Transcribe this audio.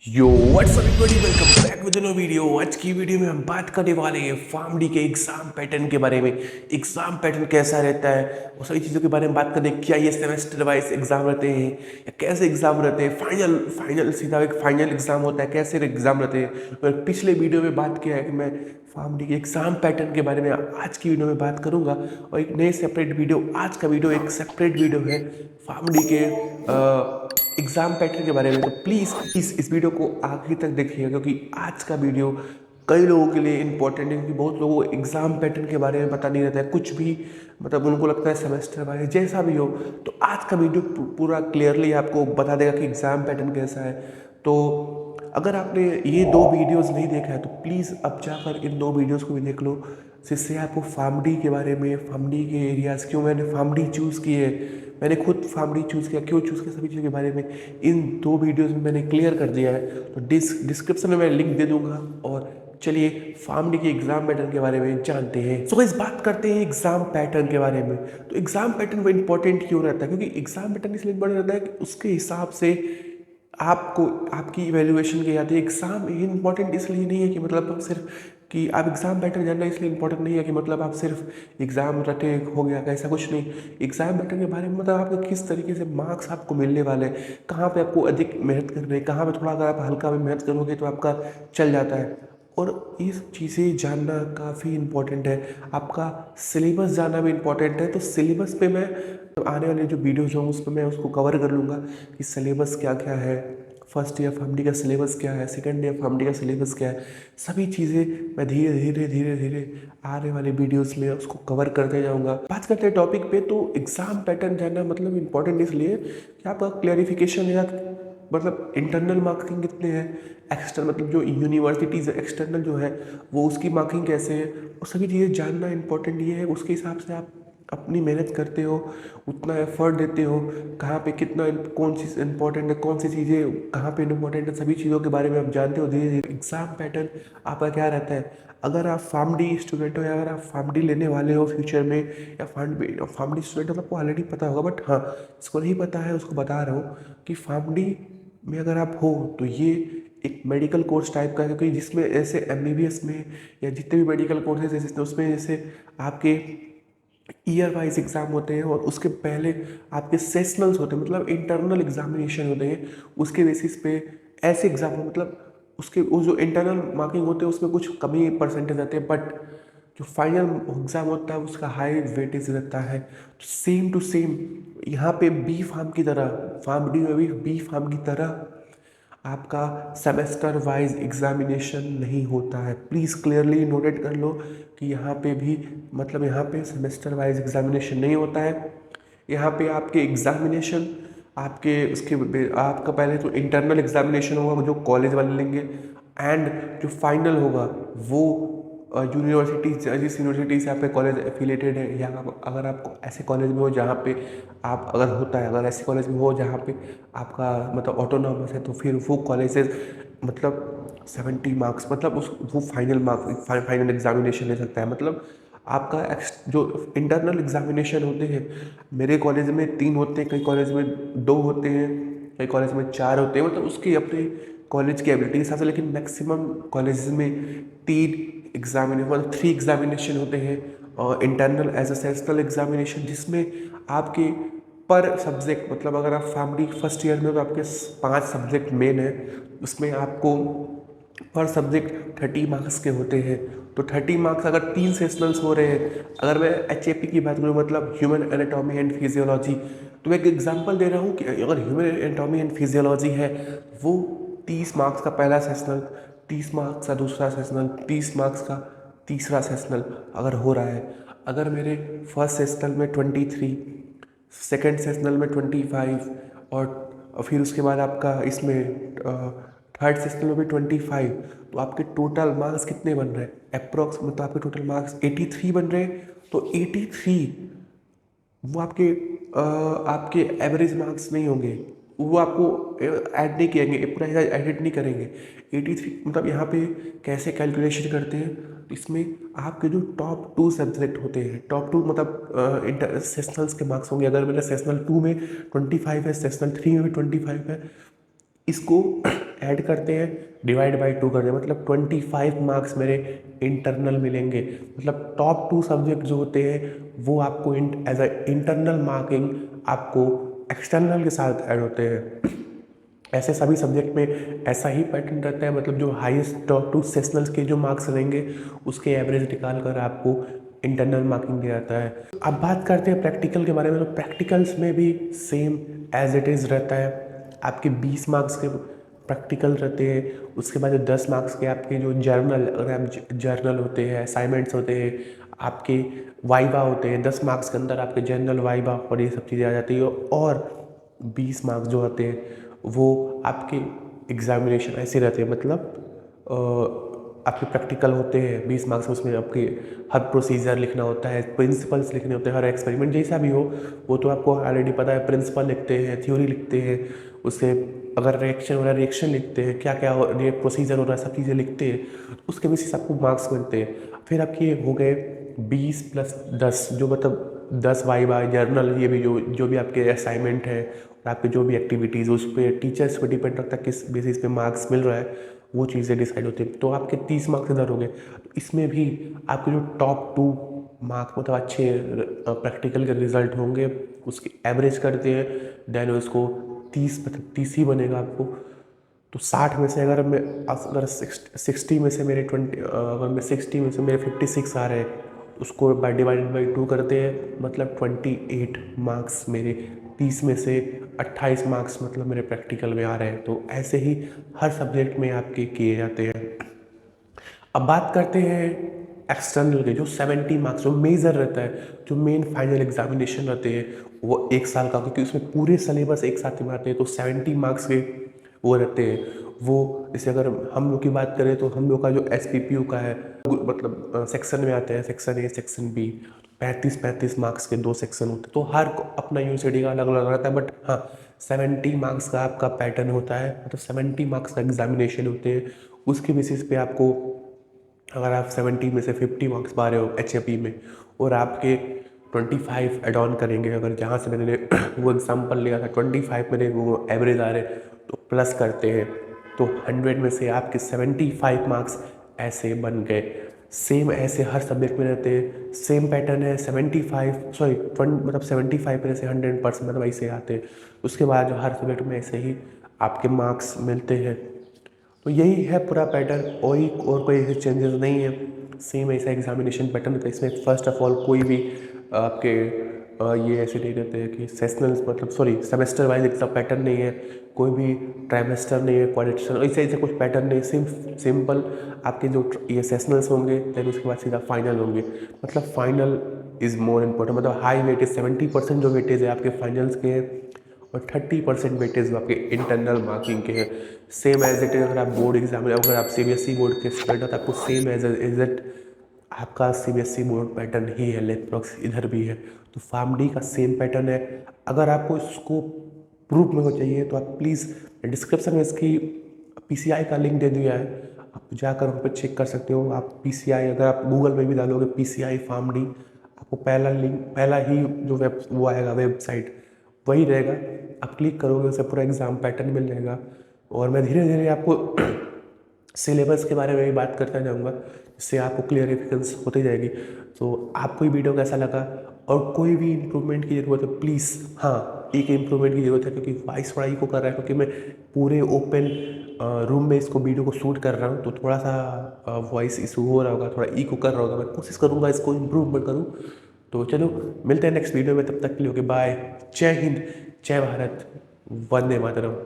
Yo what's up everybody, welcome back with no video. आज की video में हम बात करने वाले हैं फार्मडी के एग्जाम पैटर्न के बारे में। एग्जाम पैटर्न कैसा रहता है, वो सारी चीज़ों के बारे में बात करें। क्या ये सेमेस्टर वाइज एग्जाम रहते हैं या कैसे एग्जाम रहते हैं, फाइनल फाइनल सीधा एक फाइनल एग्जाम होता है, कैसे एग्जाम रहते हैं। मैं पिछले वीडियो में बात किया है कि मैं फार्मडी के एग्जाम पैटर्न के बारे में आज की वीडियो में बात करूंगा। और एक नए सेपरेट वीडियो, आज का वीडियो एक सेपरेट वीडियो है फार्मडी के एग्जाम पैटर्न के बारे में। तो प्लीज़ इस वीडियो को आखिर तक देखिएगा, क्योंकि आज का वीडियो कई लोगों के लिए इंपॉर्टेंट है। क्योंकि बहुत लोगों को एग्जाम पैटर्न के बारे में पता नहीं रहता है कुछ भी, मतलब उनको लगता है सेमेस्टर वाइज जैसा भी हो। तो आज का वीडियो पूरा क्लियरली आपको बता देगा कि एग्जाम पैटर्न कैसा है। तो अगर आपने ये दो वीडियोस नहीं देखा है तो प्लीज़ अब जाकर इन दो वीडियोस को भी देख लो, जिससे आपको फार्मडी के बारे में, फार्मडी के एरियाज़, क्यों मैंने फार्मडी चूज़ की है, मैंने खुद फार्मडी चूज़ किया, क्यों चूज़ किया, सभी चीज़ों के बारे में इन दो वीडियोस में मैंने क्लियर कर दिया है। तो डिस्क्रिप्शन में मैं लिंक दे दूंगा। और चलिए फार्मडी के एग्जाम पैटर्न के बारे में जानते हैं। सो इस बात करते हैं एग्जाम पैटर्न के बारे में। तो एग्जाम पैटर्न वो इंपॉर्टेंट क्यों रहता है, क्योंकि एग्जाम पैटर्न इसलिए इंपॉर्टेंट रहता है कि उसके हिसाब से आपको आपकी इवैल्यूएशन की जाती है। एग्ज़ाम इंपॉर्टेंट इसलिए नहीं है कि मतलब सिर्फ कि आप एग्ज़ाम पैटर्न जानना इसलिए इंपॉर्टेंट नहीं है कि मतलब आप सिर्फ एग्ज़ाम रटे हो गया, ऐसा कुछ नहीं। एग्ज़ाम पैटर्न के बारे में मतलब आपको किस तरीके से मार्क्स आपको मिलने वाले हैं, कहाँ पे आपको अधिक मेहनत करनी है, कहाँ पे थोड़ा अगर आप हल्का में मेहनत करोगे तो आपका चल जाता है। और ये सब चीज़ें जानना काफ़ी इम्पोर्टेंट है। आपका सिलेबस जानना भी इम्पोर्टेंट है। तो सिलेबस पे मैं आने वाले जो वीडियोज़ होंगे उस पर मैं उसको कवर कर लूँगा कि सिलेबस क्या क्या है, फर्स्ट ईयर फार्मडी का सिलेबस क्या है, सेकंड ईयर फार्मडी का सिलेबस क्या है। सभी चीज़ें मैं धीरे धीरे धीरे धीरे आने वाले वीडियोस में उसको कवर करते जाऊँगा। बात करते हैं टॉपिक पे। तो एग्ज़ाम पैटर्न जानना मतलब इम्पोर्टेंट इसलिए कि आपका क्लैरिफिकेशन या मतलब इंटरनल मार्किंग कितने हैं, एक्सटर्नल मतलब जो यूनिवर्सिटीज़ एक्सटर्नल जो है वो उसकी मार्किंग कैसे है, वो सभी चीज़ें जानना इंपॉर्टेंट ये है। उसके हिसाब से आप अपनी मेहनत करते हो, उतना एफर्ट देते हो, कहाँ पे कितना कौन सी इंपॉर्टेंट है, कौन सी चीज़ें कहाँ पे इंपॉर्टेंट है, सभी चीज़ों के बारे में आप जानते हो धीरे धीरे। एग्ज़ाम पैटर्न आपका क्या रहता है, अगर आप फार्मडी स्टूडेंट हो या अगर आप फार्मडी लेने वाले हो फ्यूचर में, या फार्मडी स्टूडेंट हो तो आपको ऑलरेडी पता होगा। बट हाँ, जिसको नहीं पता है उसको बता रहा हूँ कि फार्मडी में अगर आप हो तो ये एक मेडिकल कोर्स टाइप का है। क्योंकि जिसमें ऐसे एमबीबीएस में या जितने भी मेडिकल कोर्सेज हैं उसमें जैसे आपके ईयर वाइज एग्ज़ाम होते हैं और उसके पहले आपके सेशनल्स होते हैं, मतलब इंटरनल एग्जामिनेशन होते हैं। उसके बेसिस पे ऐसे एग्जाम मतलब उसके वो जो इंटरनल मार्किंग होते हैं उसमें कुछ कमी परसेंटेज आते हैं, बट जो फाइनल एग्ज़ाम होता है उसका हाई वेटेज रहता है। तो सेम टू सेम यहाँ पे बी फार्म की तरह, फार्म डी में भी बी फार्म की तरह आपका सेमेस्टर वाइज एग्जामिनेशन नहीं होता है। प्लीज़ क्लियरली नोटेड कर लो कि यहाँ पे भी मतलब यहाँ पे सेमेस्टर वाइज एग्जामिनेशन नहीं होता है। यहाँ पे आपके एग्जामिनेशन आपके आपका पहले तो इंटरनल एग्जामिनेशन होगा जो कॉलेज वाले लेंगे, एंड जो फाइनल होगा वो यूनिवर्सिटी, जिस यूनिवर्सिटी से आपके कॉलेज एफिलेटेड है, या अगर आप ऐसे कॉलेज में हो जहाँ पे आप अगर होता है, अगर ऐसे कॉलेज में हो जहाँ पे आपका मतलब ऑटोनॉमस है, तो फिर वो कॉलेजेस मतलब 70 मार्क्स मतलब उस वो फाइनल मार्क्स फाइनल एग्जामिनेशन ले सकता है। मतलब आपका जो इंटरनल एग्जामिनेशन होते हैं, मेरे कॉलेज में 3 होते हैं, कई कॉलेज में 2 होते हैं, कई कॉलेज में 4 होते हैं, मतलब उसके अपने कॉलेज की एबिलिटी के हिसाब से। लेकिन मैक्सिमम कॉलेज में 3 एग्जामिनेशन मतलब 3 एग्जामिनेशन होते हैं। और internal as a sessional examination जिसमें आपके पर सब्जेक्ट मतलब अगर आप फार्मडी फर्स्ट ईयर में हो तो आपके 5 सब्जेक्ट मेन है, उसमें आपको पर सब्जेक्ट 30 मार्क्स के होते हैं। तो 30 मार्क्स अगर 3 सेशनल्स हो रहे हैं, अगर मैं HAP की बात करूँ मतलब ह्यूमन एनाटॉमी एंड फिजियोलॉजी, तो मैं एक एग्जांपल दे रहा हूँ कि अगर ह्यूमन एनाटॉमी एंड फिजियोलॉजी है वो 30 मार्क्स का पहला सेशनल, 30 मार्क्स का दूसरा सेशनल, 30 मार्क्स का तीसरा सेशनल अगर हो रहा है, अगर मेरे फर्स्ट सेशनल में 23, सेकेंड सेशनल में 25, और फिर उसके बाद आपका इसमें थर्ड सेशनल में भी 25, तो आपके टोटल मार्क्स कितने बन रहे हैं अप्रॉक्स, मतलब आपके टोटल मार्क्स 83 बन रहे हैं। तो 83 वो आपके एवरेज मार्क्स नहीं होंगे, वो आपको ऐड नहीं किएंगे, पूरा एडिट नहीं करेंगे। 83 मतलब यहाँ पे कैसे कैलकुलेशन करते हैं, तो इसमें आपके जो टॉप 2 सब्जेक्ट होते हैं, टॉप 2 मतलब इंटर सेशनल्स के मार्क्स होंगे। अगर मेरा सेशनल 2 में 25 है, सेशनल 3 में भी 25 है, इसको ऐड करते हैं, डिवाइड बाई 2 करते हैं, मतलब 25 मार्क्स मेरे इंटरनल मिलेंगे। मतलब टॉप 2 सब्जेक्ट जो होते हैं वो आपको एज अ इंटरनल मार्किंग आपको एक्सटर्नल के साथ ऐड होते हैं। ऐसे सभी सब्जेक्ट में ऐसा ही पैटर्न रहता है, मतलब जो हाईएस्ट टॉप 2 सेशनल्स के जो मार्क्स रहेंगे उसके एवरेज निकाल कर आपको इंटरनल मार्किंग दिया जाता है। अब बात करते हैं प्रैक्टिकल के बारे में। तो प्रैक्टिकल्स में भी सेम एज इट इज़ रहता है। आपके 20 मार्क्स के प्रैक्टिकल रहते हैं, उसके बाद 10 मार्क्स के आपके जो जर्नल, अगर आप जर्नल होते हैं, असाइनमेंट्स होते हैं, आपके वाइवा होते हैं, 10 मार्क्स के अंदर आपके जर्नल, वाइवा और ये सब चीज़ें आ जाती है। और 20 मार्क्स जो होते हैं वो आपके एग्जामिनेशन ऐसे रहते हैं, मतलब आपके प्रैक्टिकल होते हैं 20 मार्क्स में, उसमें आपके हर प्रोसीजर लिखना होता है, प्रिंसिपल्स लिखने होते हैं, हर एक्सपेरिमेंट जैसा भी हो वो तो आपको ऑलरेडी पता है। प्रिंसिपल लिखते हैं, थ्योरी लिखते हैं, उससे अगर रिएक्शन हो रहा है रिएक्शन लिखते हैं, क्या क्या प्रोसीजर हो रहा है सब चीज़ें लिखते हैं, उसके बेसिस आपको मार्क्स मिलते हैं। फिर आपके हो गए 20 + 10, जो मतलब 10 वाइवा, जर्नल, ये भी जो भी आपके असाइनमेंट है और आपके जो भी एक्टिविटीज़, उस पर टीचर्स पे डिपेंड रखता है किस बेसिस पे मार्क्स मिल रहा है, वो चीज़ें डिसाइड होती हैं। तो आपके 30 मार्क्स इधर हो गए। तो इसमें भी आपके जो टॉप 2 मार्क्स, मतलब अच्छे प्रैक्टिकल के रिजल्ट होंगे, उसकी एवरेज करते हैं, देन उसको 30, मतलब 30 ही बनेगा आपको। तो 60 में से अगर 60 में से मेरे 20, अगर मैं 60 में से मेरे 56 आ रहे हैं, उसको डिवाइडेड बाई 2 करते हैं, मतलब 28 मार्क्स मेरे 30 में से 28 मार्क्स मतलब मेरे प्रैक्टिकल में आ रहे हैं। तो ऐसे ही हर सब्जेक्ट में आपके किए जाते हैं। अब बात करते हैं एक्सटर्नल के, जो 70 मार्क्स, जो मेजर रहता है, जो मेन फाइनल एग्जामिनेशन रहते हैं, वो 1 साल का, क्योंकि उसमें पूरे सिलेबस एक साथ में आते हैं। तो 70 मार्क्स के वो रहते हैं। वो जैसे अगर हम लोग की बात करें तो हम लोग का जो SPPU का है, मतलब सेक्शन में आते हैं, section A, section B, 35 marks के 2 सेक्शन होते हैं। तो हर अपना यूनिवर्सिटी का अलग अलग रहता है, बट हाँ 70 मार्क्स का आपका पैटर्न होता है, मतलब 70 मार्क्स का एग्जामिनेशन होते हैं। उसके बेसिस पे आपको, अगर आप 70 में से 50 मार्क्स पा रहे हो HAP में, और आपके 25 एड ऑन करेंगे, अगर जहाँ से मैंने वो एग्जाम्पल लिया था 25 मेरे वो एवरेज आ रहे, तो प्लस करते हैं, तो 100 में से आपके 75 मार्क्स ऐसे बन गए। सेम ऐसे हर सब्जेक्ट में रहते हैं, सेम पैटर्न है। मतलब 75 में से 100% मतलब ऐसे आते हैं। उसके बाद जो हर सब्जेक्ट में ऐसे ही आपके मार्क्स मिलते हैं। तो यही है पूरा पैटर्न, और कोई ऐसे चेंजेस नहीं है, सेम ऐसा एग्जामिनेशन पैटर्न होता है। इसमें फर्स्ट ऑफ ऑल कोई भी आपके ये ऐसे नहीं रहते हैं कि सेशनल, मतलब sorry semester wise exam pattern नहीं है, कोई भी ट्राइमेस्टर नहीं है, क्वाड्रेटर, ऐसे ऐसे कुछ पैटर्न नहीं, सिंपल आपके जो ये सेशनल्स होंगे, देन उसके बाद सीधा फाइनल होंगे। मतलब फाइनल इज़ मोर इम्पोर्टेंट, मतलब हाई वेटेज 70% जो वेटेज है आपके फाइनल्स के हैं, और 30% वेटेज आपके इंटरनल मार्किंग के हैं। सेम एज इट, अगर आप बोर्ड एग्जाम, अगर आप CBSE बोर्ड के स्टूडेंट हो तो आपको सेम एज इट आपका CBSE बोर्ड पैटर्न ही है, लेप्रॉक्स इधर भी है। तो फार्मडी का सेम पैटर्न है। अगर आपको इसको प्रूफ में हो चाहिए तो आप प्लीज़ डिस्क्रिप्शन में इसकी PCI का लिंक दे दिया है, आप जाकर वहाँ पर चेक कर सकते हो। आप PCI, अगर आप गूगल में भी डालोगे PCI फार्मडी, आपको पहला लिंक, पहला ही जो वो आएगा वेबसाइट वही रहेगा। आप क्लिक करोगे उसे पूरा एग्ज़ाम पैटर्न मिल जाएगा। और मैं धीरे धीरे आपको सिलेबस के बारे में भी बात करता जाऊँगा, जिससे आपको क्लियरिफिकेंस होती जाएगी। तो आपको ये वीडियो कैसा लगा, और कोई भी इम्प्रूवमेंट की ज़रूरत है प्लीज़, हाँ एक इम्प्रूवमेंट की ज़रूरत है, क्योंकि वॉइस थोड़ा इको कर रहा है, क्योंकि मैं पूरे ओपन रूम में इसको वीडियो को शूट कर रहा हूँ, तो थोड़ा सा वॉइस इशू हो रहा होगा, थोड़ा इको कर रहा होगा। मैं कोशिश करूँगा इसको इम्प्रूवमेंट करूँ। तो चलो मिलते हैं नेक्स्ट वीडियो में, तब तक के लिए ओके बाय। जय हिंद, जय भारत, वंदे मातरम।